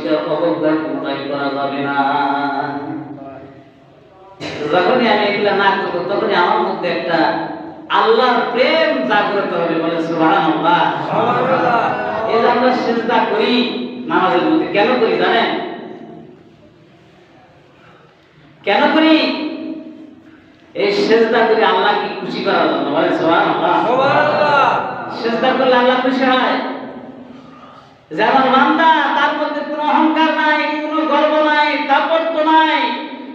পরিষ্কার অবজ্ঞা কোনটাই করা যাবে না। যখনই আমি এগুলা না করবো তখনই আমার মধ্যে একটা আল্লাহর প্রেম জাগ্রত হবে। বলে সুবহানাল্লাহ। এই যে আমরা সিজদা করি নামাজের মধ্যে, কেন করি জানেন? কেন করি? এই সিজদা করে আল্লাহকে খুশি করার জন্য। বলে সুবহানাল্লাহ। সিজদা করলে আল্লাহ খুশি হয়। যে আমার বান্দা, তার মধ্যে কোনো অহংকার নাই, কোনো গর্ব নাই, দাপট্য নাই,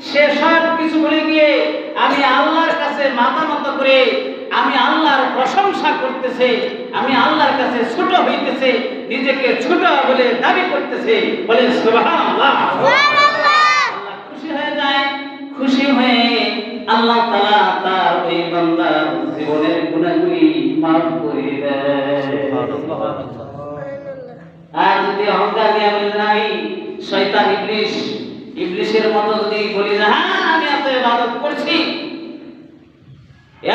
সে সব কিছু ভুলে গিয়ে আমি আল্লাহর কাছে মাথা নত করে আমি আল্লাহর প্রশংসা করতেছে, আমি আল্লাহর কাছে ছোট হইতেছে, নিজেকে ছোট বলে দাবি করতেছে। বলে সুবহানাল্লাহ। আল্লাহ খুশি হয়ে যায়। খুশি হয়ে আল্লাহ তাআলা তার ওই বান্দার জীবনের গুনাহগুলি মাফ করে দেয়। আর যদি অহংকার নিয়ে বলি নাই, শয়তান ইবলিশের মতো যদি বলি যে হ্যাঁ আমি এত ইবাদত করছি,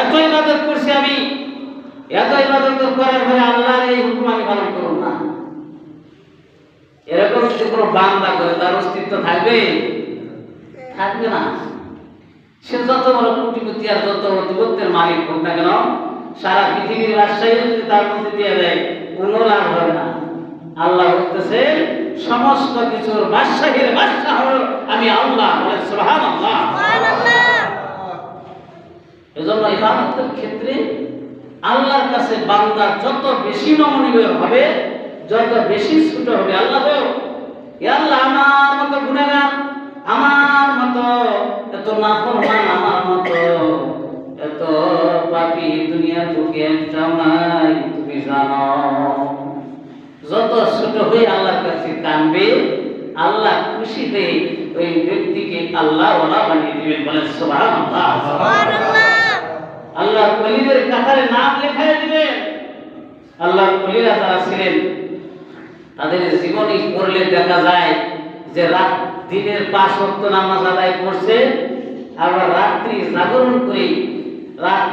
এত ইবাদত করছি, আমি এত ইবাদত করার পরে আল্লাহর এই হুকুম আমি পালন করব না, এরকম যদি কোনো বান্দা করে তার অস্তিত্ব থাকবে? থাকবে না। সে যত বড় কোটিপতি আর যত অধিপত্যের মালিক হোক না কেন, সারা পৃথিবীর রাজশাহী যদি তার মধ্যে দিয়ে দেয়, কোনো লাভ হবে না। আল্লাহ বলতেছে সমস্ত কিছুর বাদশাহের বাদশাহ হলো আমি আল্লাহ। বলে সুবহানাল্লাহ। এজন্য ইবাদতের ক্ষেত্রে আল্লাহর কাছে বান্দা যত বেশি নমনীয় হবে, যত বেশি ছোট হবে, আল্লাহ বল ইয়া আল্লাহ আমার মতো গুনাহগার, আমার মতো এত নাফরমান, আমার মতো এত পাপী দুনিয়ার বুকে একটাও নাই, তুমি জানো। যত ছোট হয়ে আল্লাহর কাছে কাঁদবে, আল্লাহ খুশিতে ওই ব্যক্তিকে আল্লাহ ওয়ালা বানিয়ে দিবেন। বলে সুবহানাল্লাহ। আল্লাহ ওলিদের কাতারে নাম লেখায় দিবেন। আল্লাহর ওলিরা যারা ছিলেন তাদের জীবনী পড়লে দেখা যায় যে রাত দিনের 5 ওয়াক্ত নামাজ আদায় করছে, আবার রাত্রি জাগরণ করে রাত